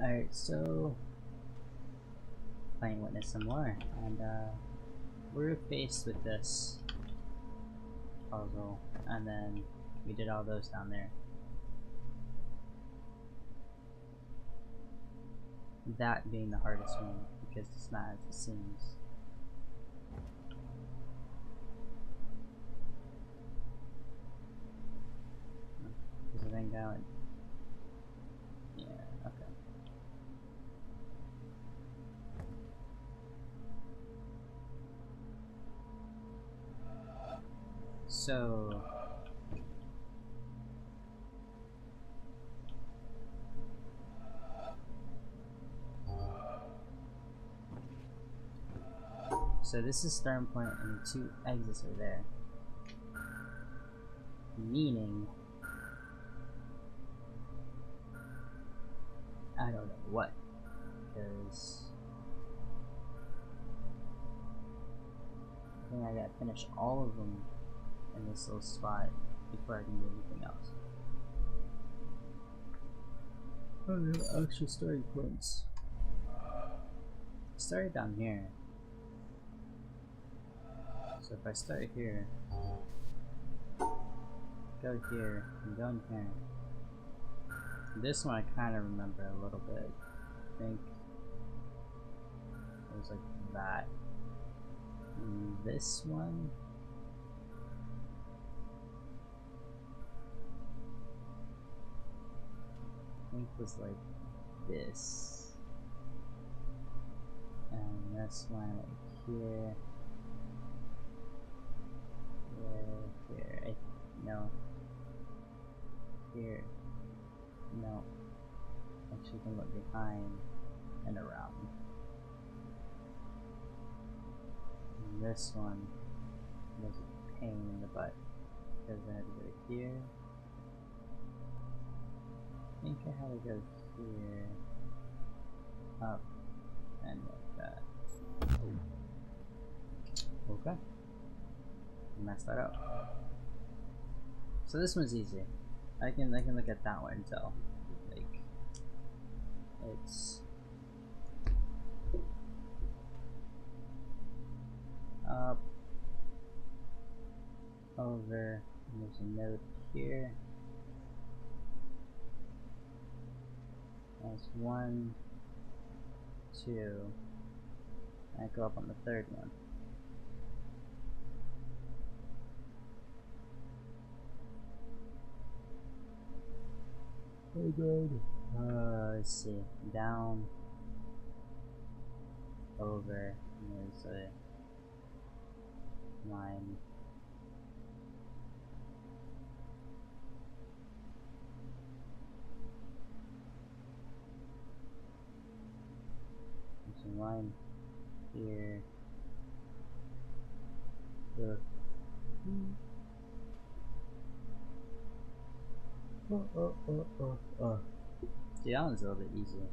Alright, so playing Witness some more, and we're faced with this puzzle, and then we did all those down there. That being the hardest one, because it's not as it seems. Is the thing going? Yeah, okay. So this is starting point and the two exits are there. Meaning I don't know what, because I think I gotta finish all of them in this little spot before I can do anything else. Oh, no, extra starting points. Started down here. So if I start here, go here, and go in here. This one I kind of remember a little bit. I think it was like that. And this one, I think was like this. And this one like here. Here, no. Here. No. Actually, can look behind and around. And this one was a pain in the butt because I had to go here. I think I had to go here, up, and like that. Okay. Messed that up. So this one's easy. I can look at that one and tell. Like it's up, over, and there's a note here. That's 1, 2, and I go up on the third one. Oh god. Let's see. Down, over, and there's a line. There's a line here. Yeah, that one's a little bit easier.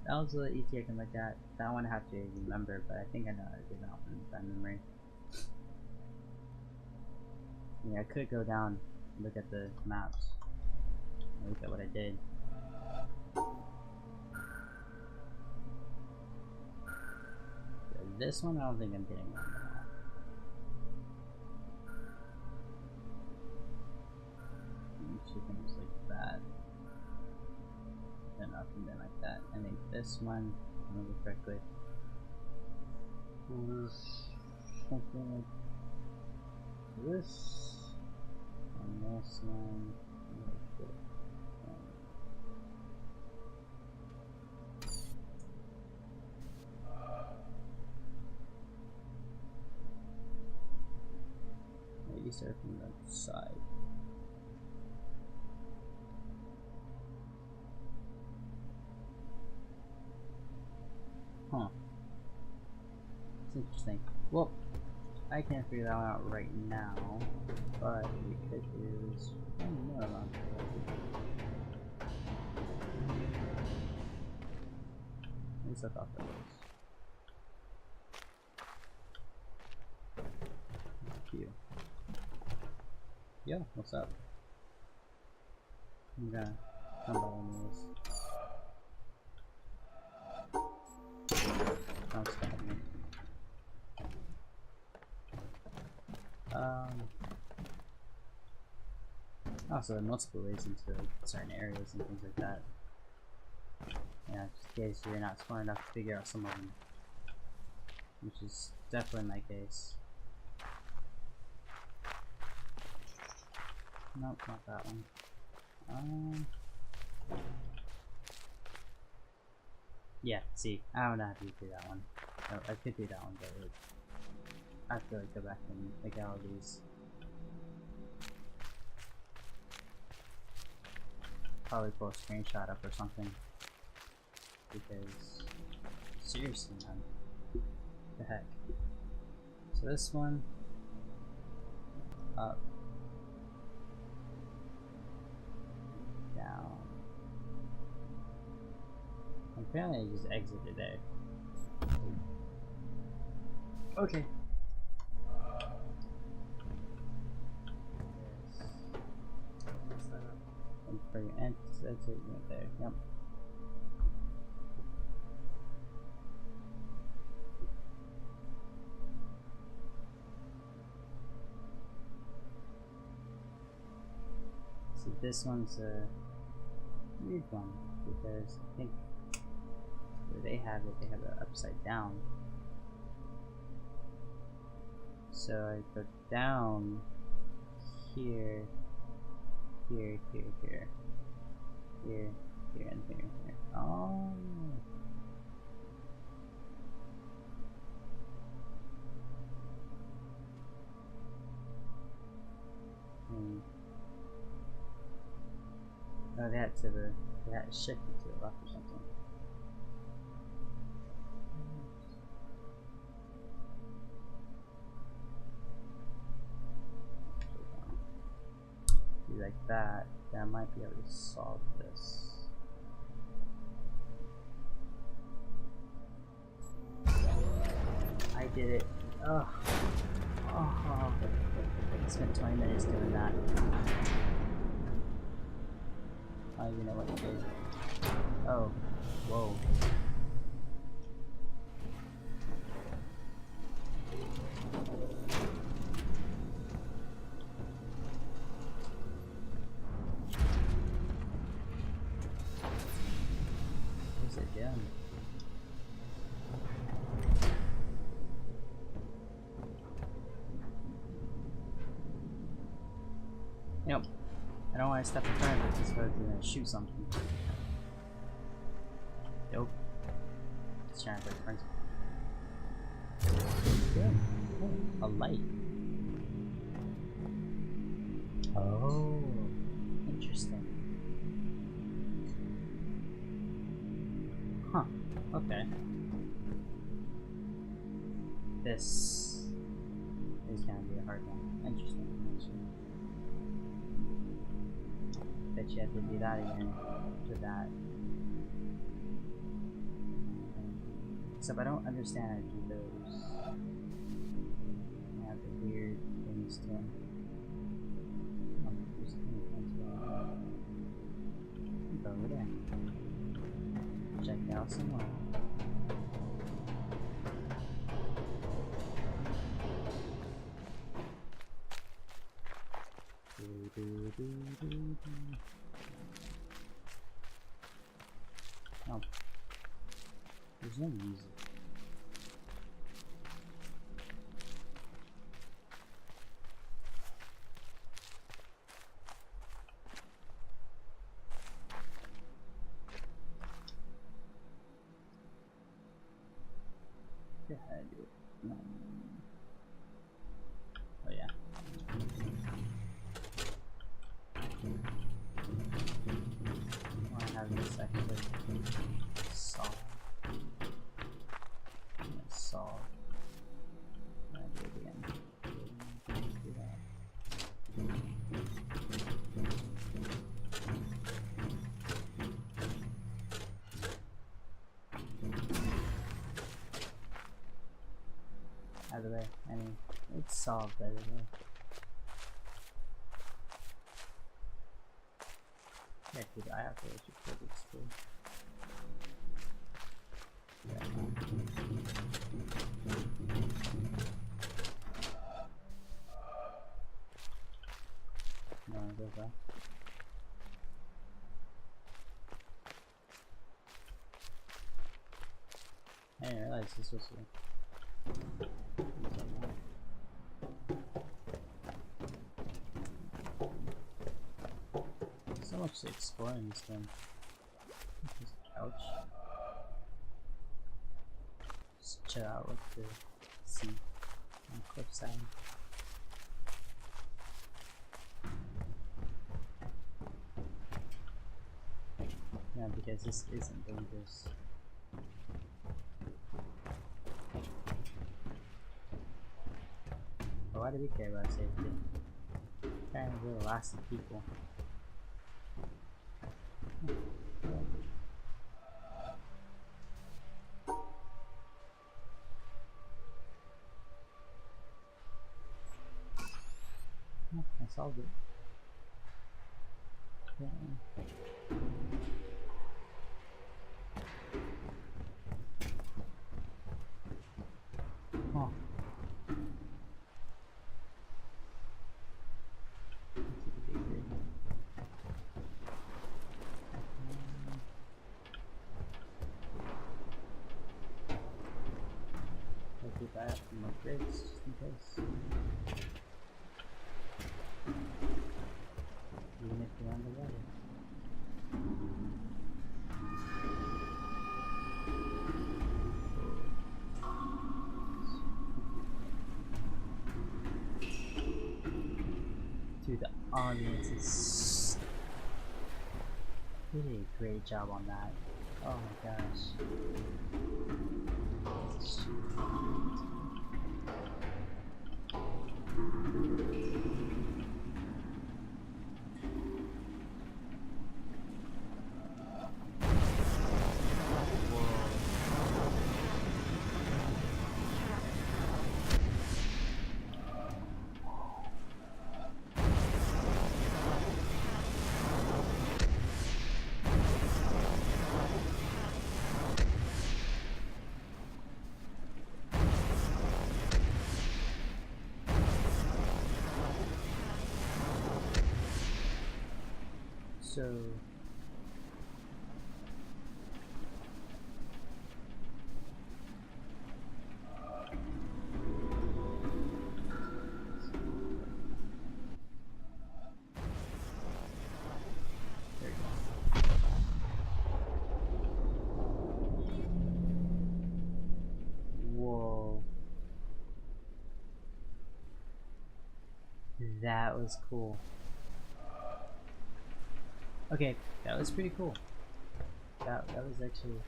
That was a little easier I can look at. That one I have to remember, but I think I know how to do that one by memory. Yeah, I could go down and look at the maps. Look at what I did. So this one I don't think I'm getting one now. Two things like that. Then up and then like that. I think this one, if I remember correctly, was something like this. And this one like this. Maybe start from the side. Huh. It's interesting. Well, I can't figure that one out right now, but we could use one more amount. At least I thought that was. you. Yo, what's up? I'm gonna come by on this. also multiple ways into like, certain areas and things like that. Yeah, just in case you're not smart enough to figure out some of them, which is definitely my case. Nope, not that one. Yeah, see, I don't know how to do that one. Oh, I could do that one, but like, I have to like go back and make all these. Probably pull a screenshot up or something. Because seriously, man, what the heck? So this one, up, down. Apparently, I just exited there. Okay. And for your end, that's it right there. Yep. So this one's a weird one because I think where they have it upside down. So I go down here, here, here, here, here, here, and here, here. Oh. No, they had to shift it to the left or something. Do like that, then I might be able to solve this. I did it. Ugh. Oh. I spent 20 minutes doing that. I don't even know what to do. Oh. Whoa. What's it doing? Yep. I don't want to step in front of it because it's going to shoot something. Nope. Just trying to play friends. Good. Oh, a light. Oh, interesting. Huh. Okay. This is gonna be a hard one. Interesting. Bet you have to do that again for that. Except I don't understand how to do those. They have the weird things to them. Go over there. Check it out some more. Oh. There's no music. Yeah, I do it. No. Oh yeah. I have this actually solved. Solve. I do it again. Do that. Out of the way. I mean, it's solved by the way. Yeah, dude, I have to let you put it still. No, go back. I didn't realize this was so much to explore in this game. This couch. Just chill out with the sea on the cliffside. Yeah, because this isn't dangerous. But why do we care about safety? Apparently we're the last of people. Oh, I solved it. Yeah. Oh. I'll keep that in my fridge just in case. Even if you're underwater. Dude, the audience is really a great job on that. Oh my gosh. So there you go. Whoa. That was cool. Okay, that was pretty cool. That was actually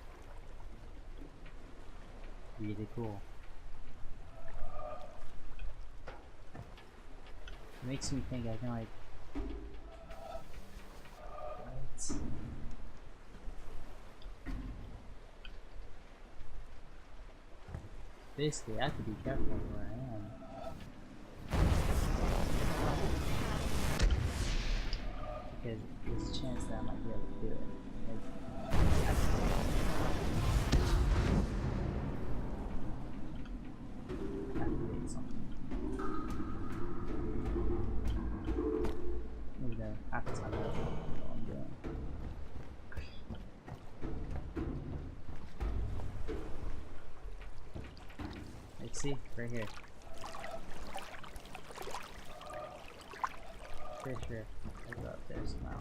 really cool. It makes me think I can like what? Basically I have to be careful where I am. Because there's a chance that I might be able to do it. Like, activate something. Maybe the half the time I don't know what I'm doing. Like, see? Right here. Pretty sure I'll go up there somehow.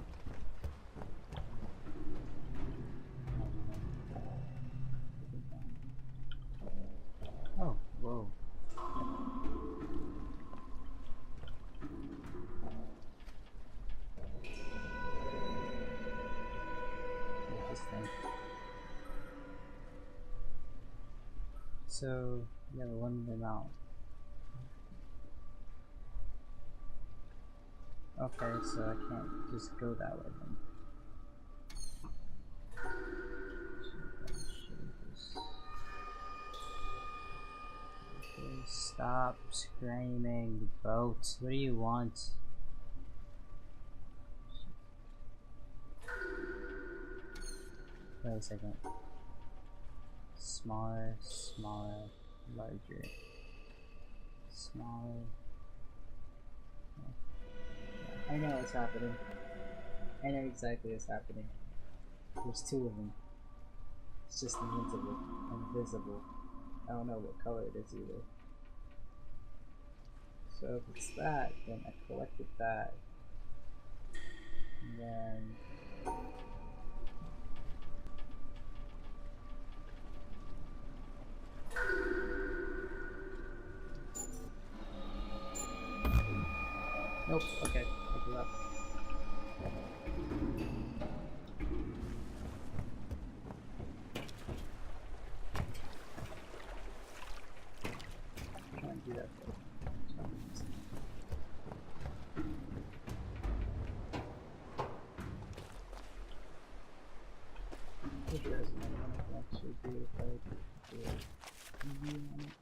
Oh, whoa. Where's this thing? So, you have a limited amount. Okay, so I can't just go that way then. Okay, stop screaming, the boat. What do you want? Wait a second. Smaller, smaller, larger. Smaller. I know what's happening. I know exactly what's happening. There's two of them. It's just invisible. Invisible. I don't know what color it is either. So if it's that, then I collected that. And then nope, okay, I give up. I'm trying to do that for some reason. Pretty sure there's another one I can actually do if I do a review on it.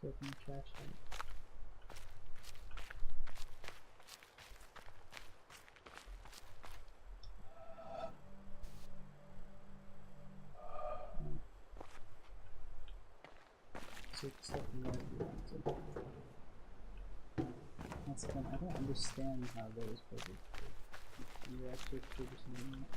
Open the trash out. So just let me know if you want to. Once again, I don't understand how those poses work. You actually figure something out.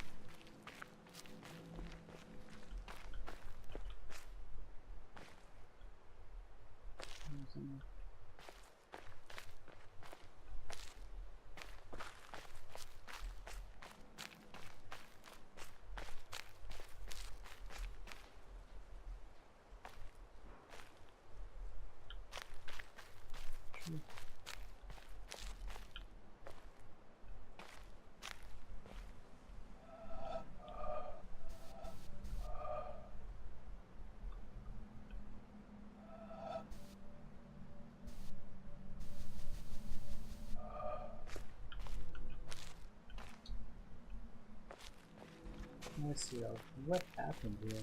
Let's see though, what happened here?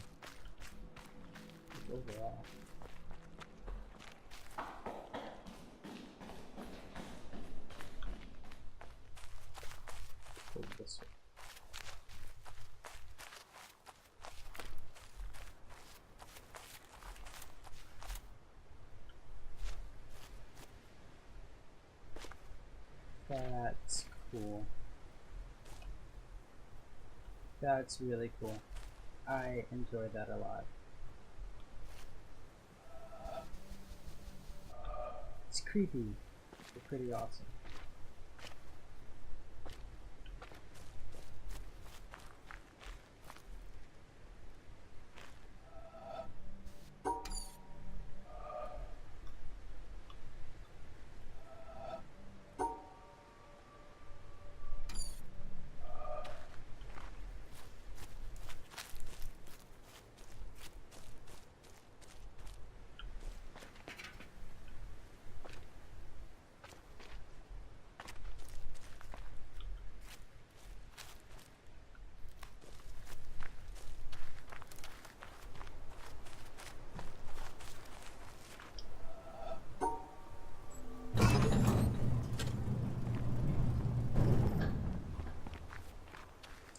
Like, overall. Go this way. That's cool. That's really cool. I enjoy that a lot. It's creepy, but pretty awesome.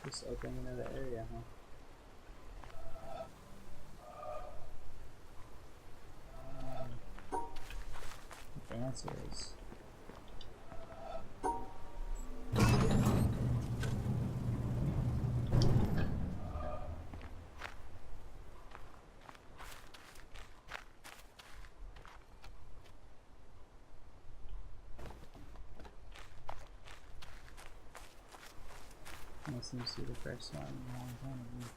Just opening another area, huh? The answer is I seem to see the first one in a long time.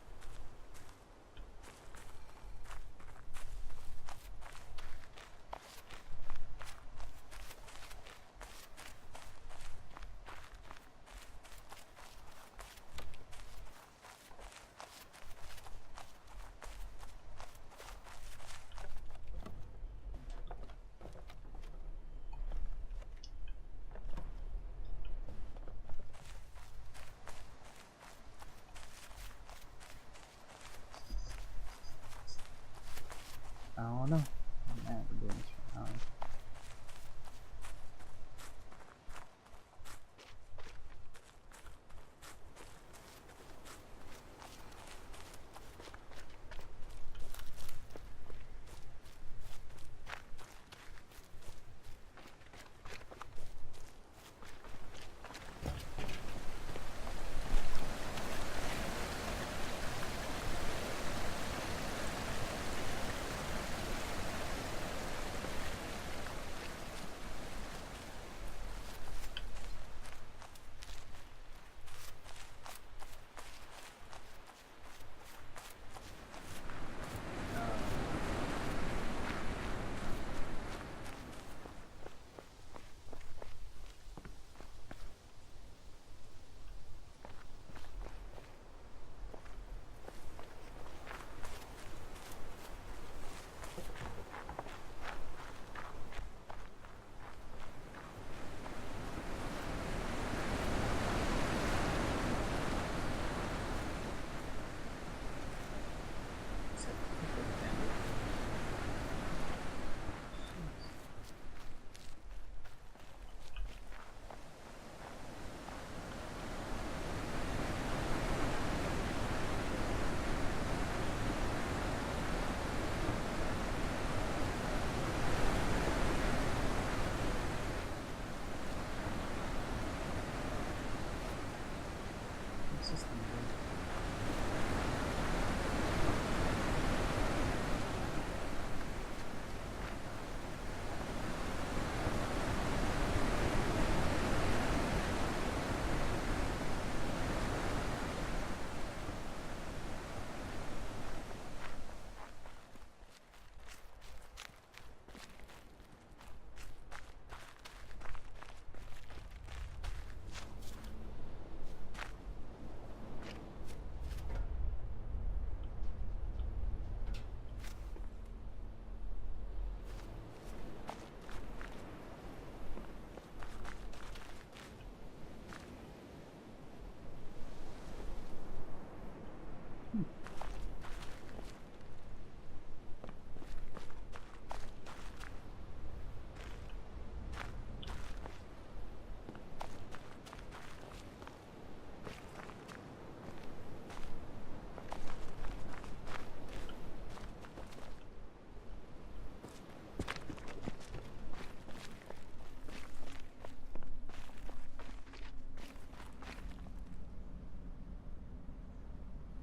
Oh no. Oh man, we're doing this right now. System.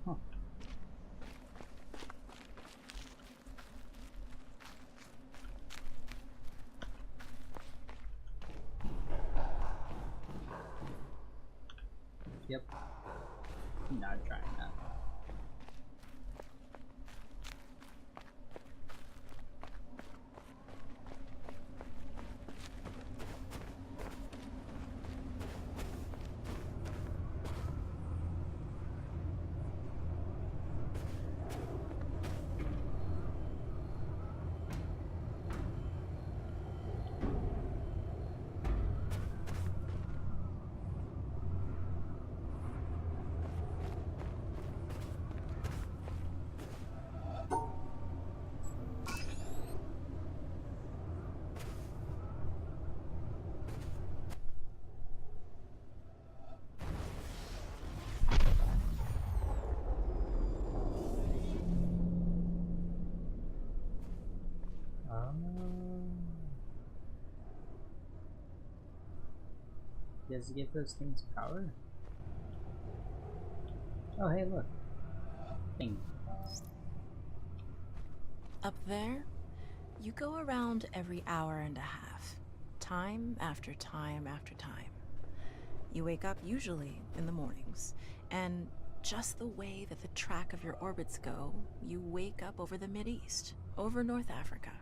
Huh. Yep. Not trying that. Does it give those things power? Oh, hey, look. Thing. Up there, you go around every hour and a half, time after time after time. You wake up usually in the mornings, and just the way that the track of your orbits go, you wake up over the Mideast, over North Africa.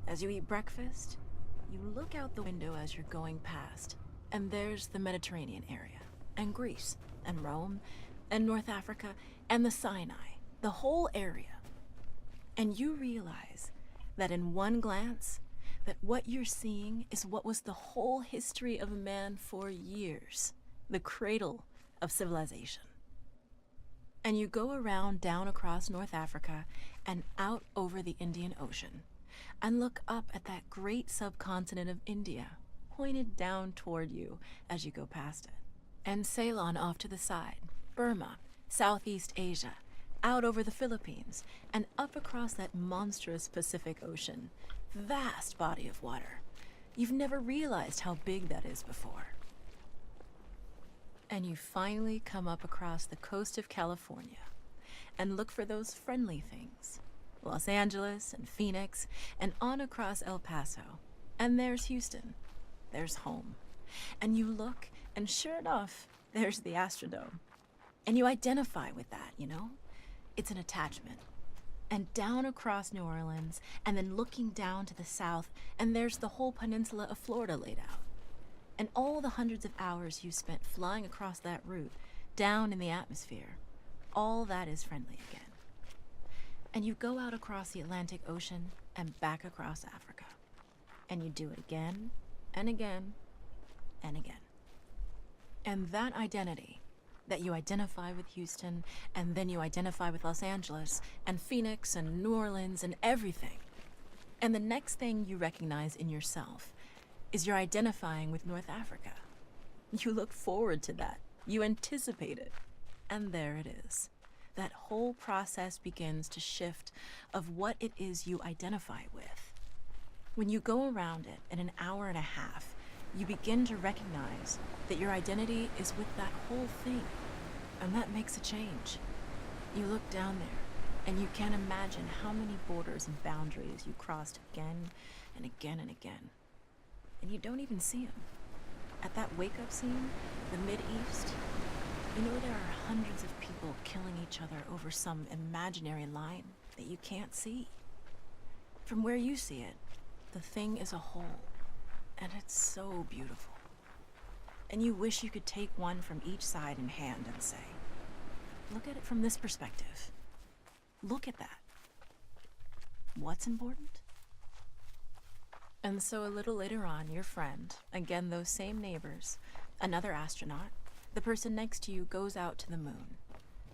As you eat breakfast, you look out the window as you're going past, and there's the Mediterranean area, and Greece, and Rome, and North Africa, and the Sinai, the whole area. And you realize that in one glance, that what you're seeing is what was the whole history of man for years, the cradle of civilization. And you go around down across North Africa, and out over the Indian Ocean, and look up at that great subcontinent of India, pointed down toward you as you go past it. And Ceylon off to the side, Burma, Southeast Asia, out over the Philippines, and up across that monstrous Pacific Ocean. Vast body of water. You've never realized how big that is before. And you finally come up across the coast of California and look for those friendly things. Los Angeles and Phoenix, and on across El Paso. And there's Houston. There's home. And you look, and sure enough, there's the Astrodome. And you identify with that, you know? It's an attachment. And down across New Orleans, and then looking down to the south, and there's the whole peninsula of Florida laid out. And all the hundreds of hours you spent flying across that route, down in the atmosphere, all that is friendly again. And you go out across the Atlantic Ocean and back across Africa. And you do it again, and again, and again. And that identity, that you identify with Houston, and then you identify with Los Angeles, and Phoenix, and New Orleans, and everything. And the next thing you recognize in yourself is you're identifying with North Africa. You look forward to that. You anticipate it. And there it is. That whole process begins to shift of what it is you identify with. When you go around it in an hour and a half, you begin to recognize that your identity is with that whole thing. And that makes a change. You look down there, and you can't imagine how many borders and boundaries you crossed again and again and again. And you don't even see them. At that wake-up scene, the Mid-East, you know there are hundreds of people killing each other over some imaginary line that you can't see. From where you see it, the thing is a whole, and it's so beautiful. And you wish you could take one from each side in hand and say, look at it from this perspective. Look at that. What's important? And so a little later on, your friend, again those same neighbors, another astronaut, the person next to you goes out to the moon.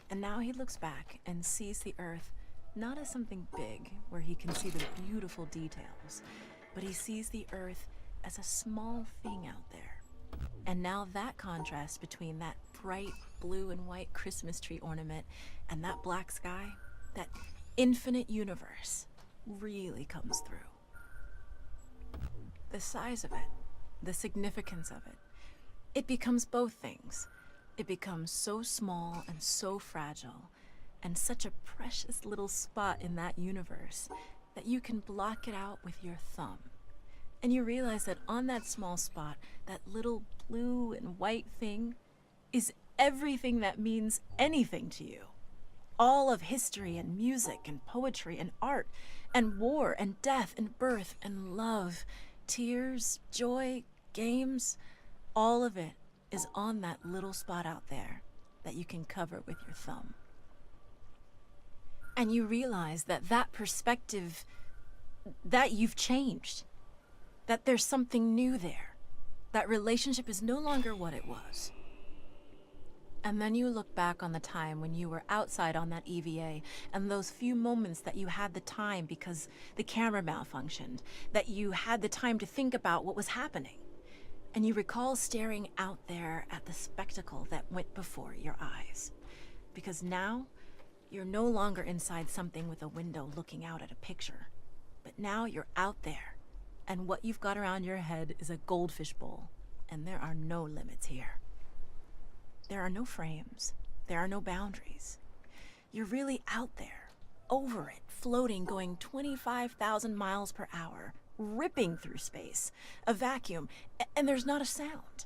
And now he looks back and sees the Earth not as something big where he can see the beautiful details, but he sees the Earth as a small thing out there. And now that contrast between that bright blue and white Christmas tree ornament and that black sky, that infinite universe, really comes through. The size of it, the significance of it, it becomes both things. It becomes so small and so fragile, and such a precious little spot in that universe that you can block it out with your thumb. And you realize that on that small spot, that little blue and white thing is everything that means anything to you. All of history and music and poetry and art and war and death and birth and love, tears, joy, games, all of it is on that little spot out there that you can cover with your thumb. And you realize that that perspective, that you've changed, that there's something new there, that relationship is no longer what it was. And then you look back on the time when you were outside on that EVA and those few moments that you had the time because the camera malfunctioned, that you had the time to think about what was happening. And you recall staring out there at the spectacle that went before your eyes. Because now, you're no longer inside something with a window looking out at a picture. But now you're out there, and what you've got around your head is a goldfish bowl, and there are no limits here. There are no frames. There are no boundaries. You're really out there, over it, floating, going 25,000 miles per hour, ripping through space, a vacuum, and there's not a sound.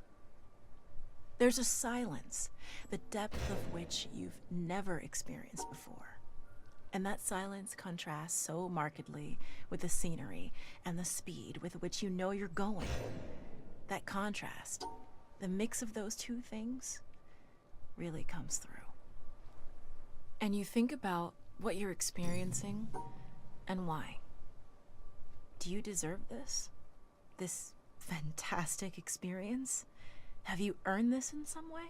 There's a silence, the depth of which you've never experienced before. And that silence contrasts so markedly with the scenery and the speed with which you know you're going. That contrast, the mix of those two things, really comes through. And you think about what you're experiencing and why. Do you deserve this? This fantastic experience? Have you earned this in some way?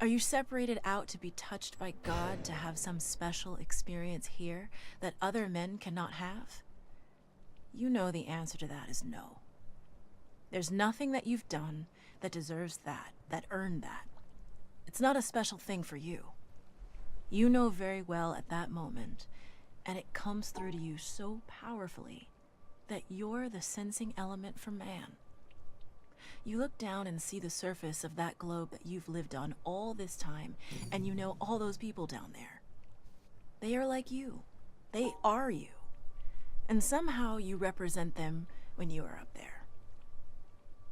Are you separated out to be touched by God to have some special experience here that other men cannot have? You know the answer to that is no. There's nothing that you've done that deserves that, that earned that. It's not a special thing for you. You know very well at that moment, and it comes through to you so powerfully, that you're the sensing element for man. You look down and see the surface of that globe that you've lived on all this time, and you know all those people down there. They are like you. They are you. And somehow you represent them when you are up there.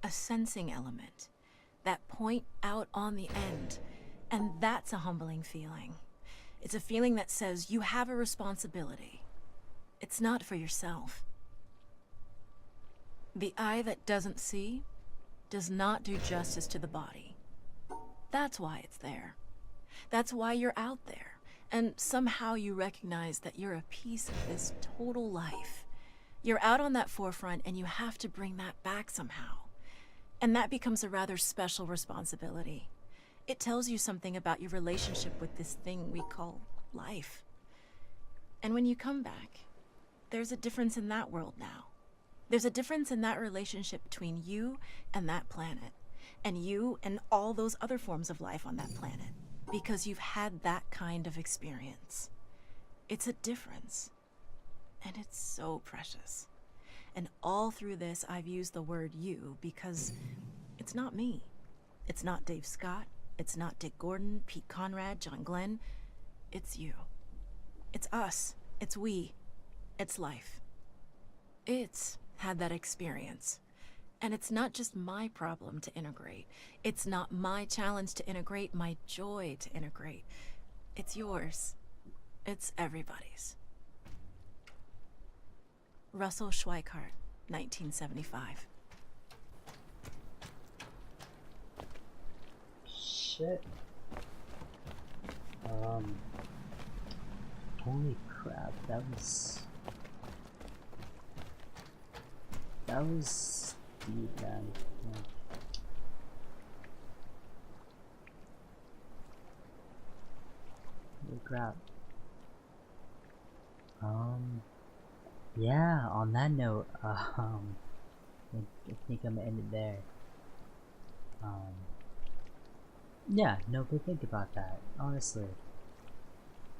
A sensing element. That point out on the end. And that's a humbling feeling. It's a feeling that says you have a responsibility. It's not for yourself. The eye that doesn't see does not do justice to the body. That's why it's there. That's why you're out there. And somehow you recognize that you're a piece of this total life. You're out on that forefront and you have to bring that back somehow. And that becomes a rather special responsibility. It tells you something about your relationship with this thing we call life. And when you come back, there's a difference in that world now. There's a difference in that relationship between you and that planet, and you and all those other forms of life on that planet, because you've had that kind of experience. It's a difference, and it's so precious. And all through this, I've used the word you because it's not me. It's not Dave Scott. It's not Dick Gordon, Pete Conrad, John Glenn. It's you. It's us. It's we. It's life. It's had that experience. And it's not just my problem to integrate. It's not my challenge to integrate, my joy to integrate. It's yours. It's everybody's. Russell Schweikart, 1975. Shit. Holy crap, that was deep, man. Yeah. Holy crap. Yeah, on that note, I think I'm gonna end it there. Yeah, no, but think about that, honestly.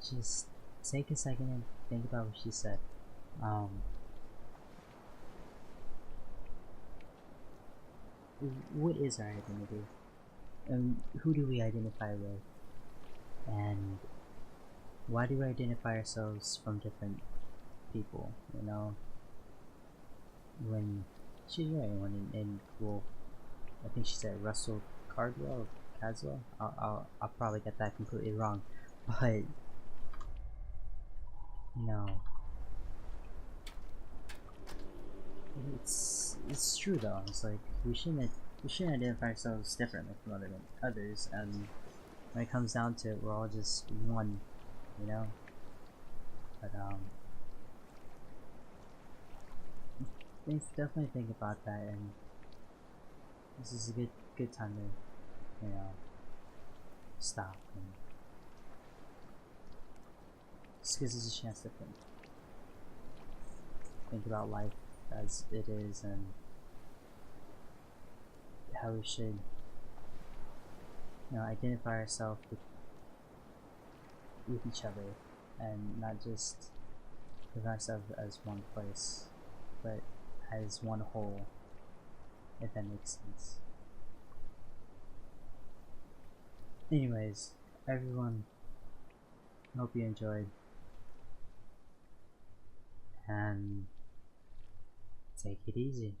Just take a second and think about what she said. What is our identity? And who do we identify with? And why do we identify ourselves from different people, you know? When she's right, well, I think she said Russell Cardwell or Caswell. I'll probably get that completely wrong, but you know, it's true though. It's like we shouldn't identify ourselves differently from others, and when it comes down to it, we're all just one, you know. But definitely think about that, and this is a good time to, you know, stop and just gives us a chance to think about life as it is and how we should, you know, identify ourselves with each other and not just with ourselves as one place, but as one whole, if that makes sense. Anyways, everyone, hope you enjoyed, and take it easy.